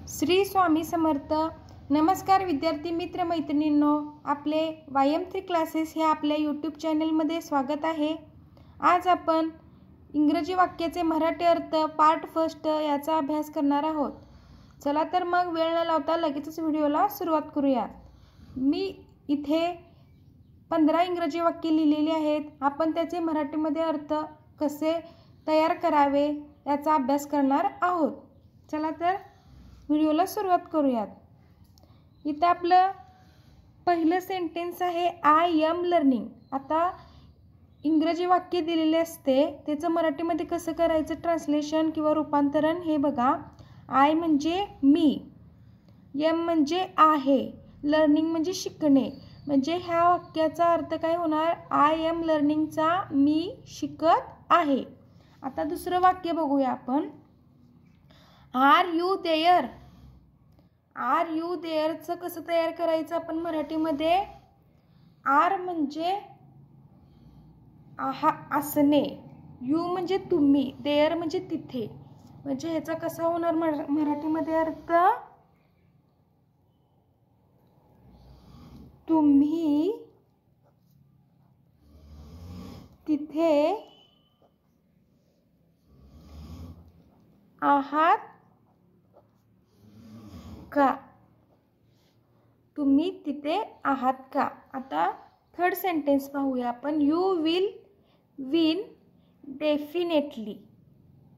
श्री स्वामी समर्थ. नमस्कार विद्यार्थी मित्र मैत्रिणींनो, आपले YM3 क्लासेस हे आपल्या यूट्यूब चॅनलमध्ये स्वागत आहे. आज आपण इंग्रजी वाक्याचे मराठी अर्थ पार्ट फर्स्ट याचा अभ्यास करणार आहोत. चला तर मग वेळ न लावता लगेचच व्हिडिओला सुरुवात करूया. मी इथे 15 इंग्रजी वाक्ये लिहिलेली आहेत. आपण त्याचे मराठीमध्ये अर्थ कसे तयार करावे याचा अभ्यास करणार आहोत. चला तर व्हिडिओला सुरुवात करूयात. इथे आपलं पहिलं सेंटेन्स आहे आय एम लर्निंग. आता इंग्रजी वाक्य दिलेले असते त्याचं मराठीमध्ये कसं करायचं ट्रान्सलेशन किंवा रूपांतरण हे बघा. आय म्हणजे मी, एम म्हणजे आहे, लर्निंग म्हणजे शिकणे. म्हणजे ह्या वाक्याचा अर्थ काय होणार? आय एम लर्निंगचा मी शिकत आहे. आता दुसरं वाक्य बघूया आपण. Are you there. Are you देअरचं कसं तयार करायचं आपण मराठीमध्ये? आर म्हणजे असणे, यू म्हणजे तुम्ही, देअर म्हणजे तिथे. म्हणजे ह्याचा कसा होणार मराठीमध्ये अर्थ? तुम्ही तिथे आहात का? तुम्ही तिथे आहात का? आता थर्ड सेंटेन्स पाहूया आपण. You will win definitely.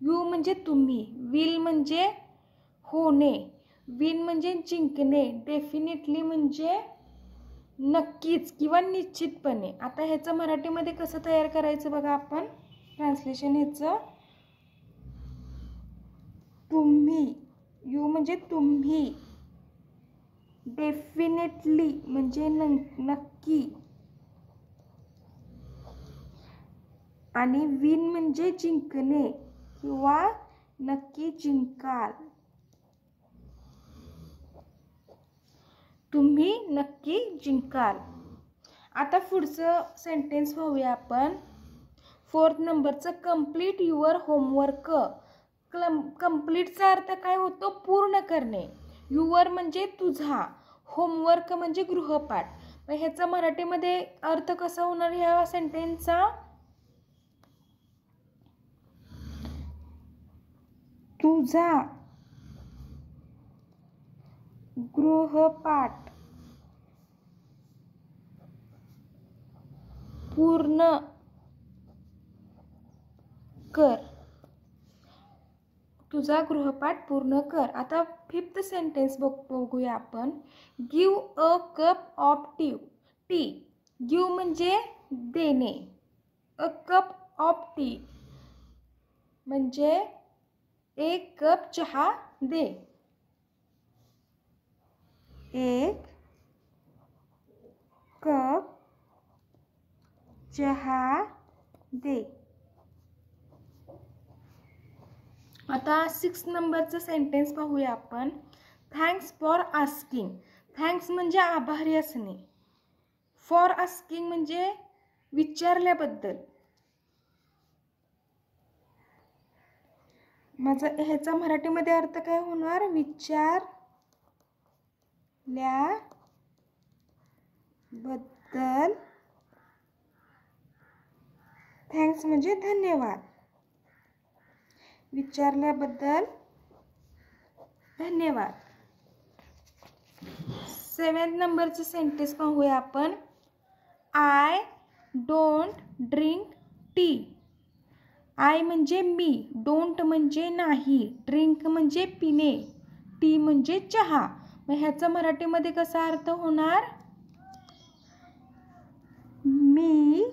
You म्हणजे तुम्ही, विल म्हणजे होणे, विन म्हणजे जिंकणे, डेफिनेटली म्हणजे नक्कीच किंवा निश्चितपणे. आता ह्याचं मराठीमध्ये कसं तयार करायचं बघा आपण ट्रान्सलेशन ह्याचं. तुम्ही, यू म्हणजे तुम्ही, डेफिनेटली म्हणजे नक्की, आणि विन म्हणजे जिंकणे किंवा नक्की जिंकाल. तुम्ही नक्की जिंकाल. आता पुढचं सेंटेन्स पाहूया आपण. फोर्थ नंबरचं कंप्लीट युअर होमवर्क. कंप्लीटचा अर्थ काय होतो? पूर्ण करणे. युअर म्हणजे तुझा, होमवर्क म्हणजे गृहपाठ. मग ह्याचा मराठीमध्ये अर्थ कसा होणार ह्या सेंटेन्सचा? तुझा गृहपाठ पूर्ण कर. तुझा गृहपाठ पूर्ण कर. आता फिफ्थ सेंटेन्स बघूया आपण. Give a cup of T. Give म्हणजे देणे, अ कप ऑफ टी म्हणजे एक कप चहा दे. एक कप चहा दे. आता 6 नंबरचं सेंटेन्स पाहूया आपण. Thanks for asking. थँक्स म्हणजे आभारी असणे, फॉर आस्किंग म्हणजे विचारल्याबद्दल. माझा ह्याचा मराठीमध्ये अर्थ काय होणार? विचारल्याबद्दल. थँक्स म्हणजे धन्यवाद, विचारल्याबद्दल धन्यवाद. 7 नंबरचं सेंटेन्स पाहूया आपण. I don't drink tea. I म्हणजे मी, डोंट म्हणजे नाही, ड्रिंक म्हणजे पिणे, टी म्हणजे चहा. मग ह्याचा मराठीमध्ये कसा अर्थ होणार? मी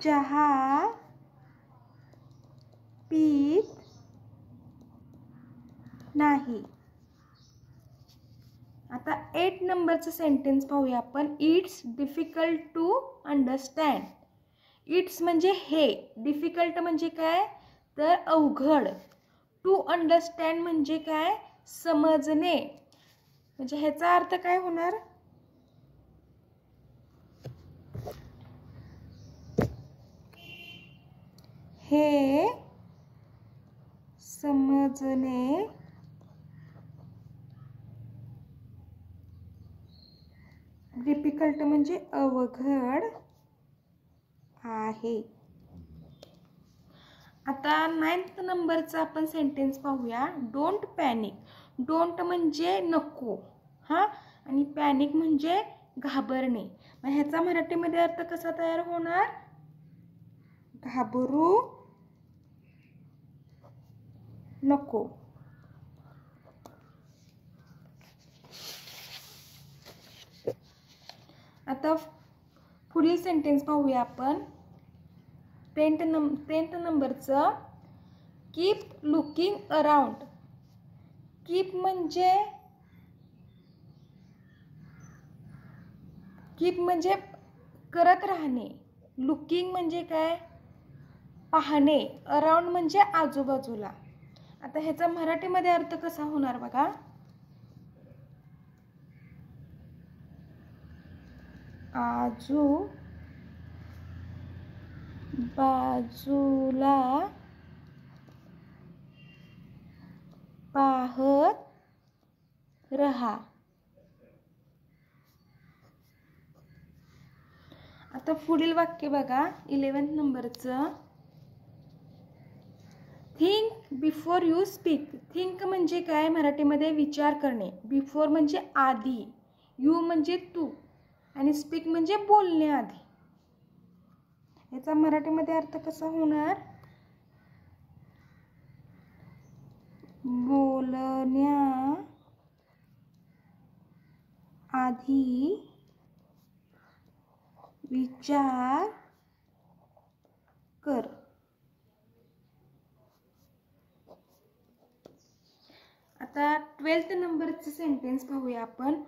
चहा पीत नाही. आता 8 नंबरचं सेंटेन्स पाहूया आपण. It's difficult to understand. It's म्हणजे हे, डिफिकल्ट म्हणजे काय तर अवघड, टू अंडरस्टँड म्हणजे काय? समजणे. म्हणजे ह्याचा अर्थ काय होणार? हे समजणे डिफिकल्ट म्हणजे अवघड आहे. आता 9th नंबरचा आपण सेंटेन्स पाहूया. Don't panic. डोंट म्हणजे नको, हां, आणि पॅनिक म्हणजे घाबरणे. मग ह्याचा मराठीमध्ये अर्थ कसा तयार होणार? घाबरू नको. आता पुढील सेंटेन्स पाहूया आपण. 10th नंबरचं कीप लुकिंग अराउंड. कीप म्हणजे करत राहणे. लुकिंग म्हणजे काय? पाहणे. अराउंड म्हणजे आजूबाजूला. आता ह्याचा मराठीमध्ये अर्थ कसा होणार बघा. बाजूला पाहत रहा. आता पुढील वाक्य बघा. 11th नंबरचं think before you speak. Think म्हणजे काय? मराठीमध्ये विचार करणे. बिफोर म्हणजे आधी, यू म्हणजे तू, आणि स्पीक म्हणजे बोलण्याआधी. याचा मराठीमध्ये अर्थ कसा होणार? बोलण्याआधी विचार कर. आता 12th नंबरचं सेंटेन्स पाहूया आपण.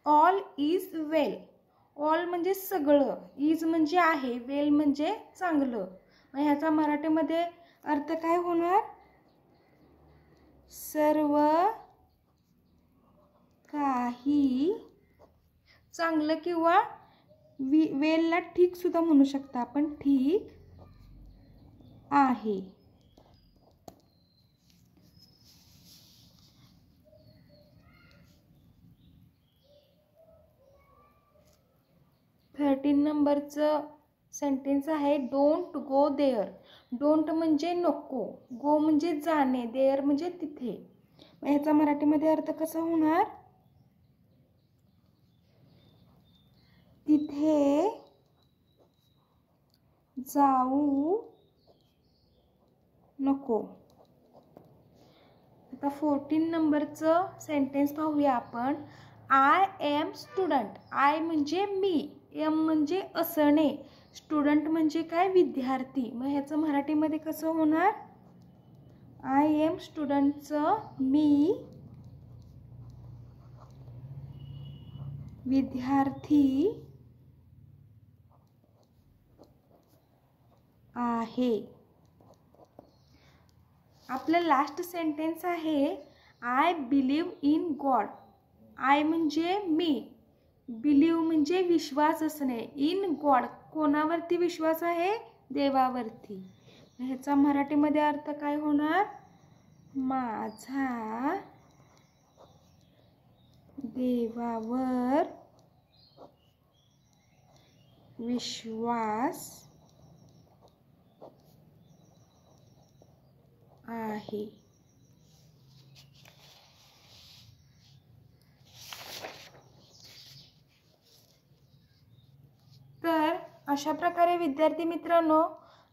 All is well. ऑल म्हणजे सगळं, इज म्हणजे आहे, वेल म्हणजे चांगलं. मग ह्याचा मराठीमध्ये अर्थ काय होणार? सर्व काही चांगलं, किंवा वेलला ठीक सुद्धा म्हणू शकता आपण. ठीक आहे. थर्टीन नंबरचं सेंटेन्स आहे डोंट गो देअर. डोंट म्हणजे नको, गो म्हणजे जाणे, देअर म्हणजे तिथे. मग ह्याचा मराठीमध्ये अर्थ कसा होणार? तिथे जाऊ नको. आता 14 नंबरचं सेंटेन्स पाहूया आपण. I am student. आय म्हणजे मी, एम म्हणजे असणे, स्टुडंट म्हणजे काय? विद्यार्थी. मग ह्याचं मराठीमध्ये कसं होणार? आय एम स्टुडंटचं मी विद्यार्थी आहे. आपलं लास्ट सेंटेन्स आहे I believe in God. I म्हणजे मी, बिलीव्ह म्हणजे विश्वास असणे, इन गॉड कोणावरती विश्वास आहे? देवावरती. ह्याचा मराठीमध्ये अर्थ काय होणार? माझा देवावर विश्वास आहे. तर अशा प्रकारे विद्यार्थी मित्रांनो,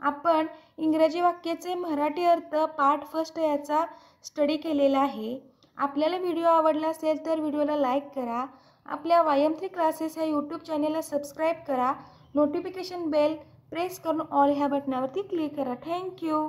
आपण इंग्रजी वाक्याचे मराठी अर्थ पार्ट फर्स्ट याचा स्टडी केलेला आहे. आपल्याला व्हिडिओ आवडला असेल तर व्हिडिओला लाईक करा. आपल्या YM3 क्लासेस या यूट्यूब चॅनेलला सबस्क्राईब करा. नोटिफिकेशन बेल प्रेस करून ऑल ह्या बटनावरती क्लिक करा. थँक्यू.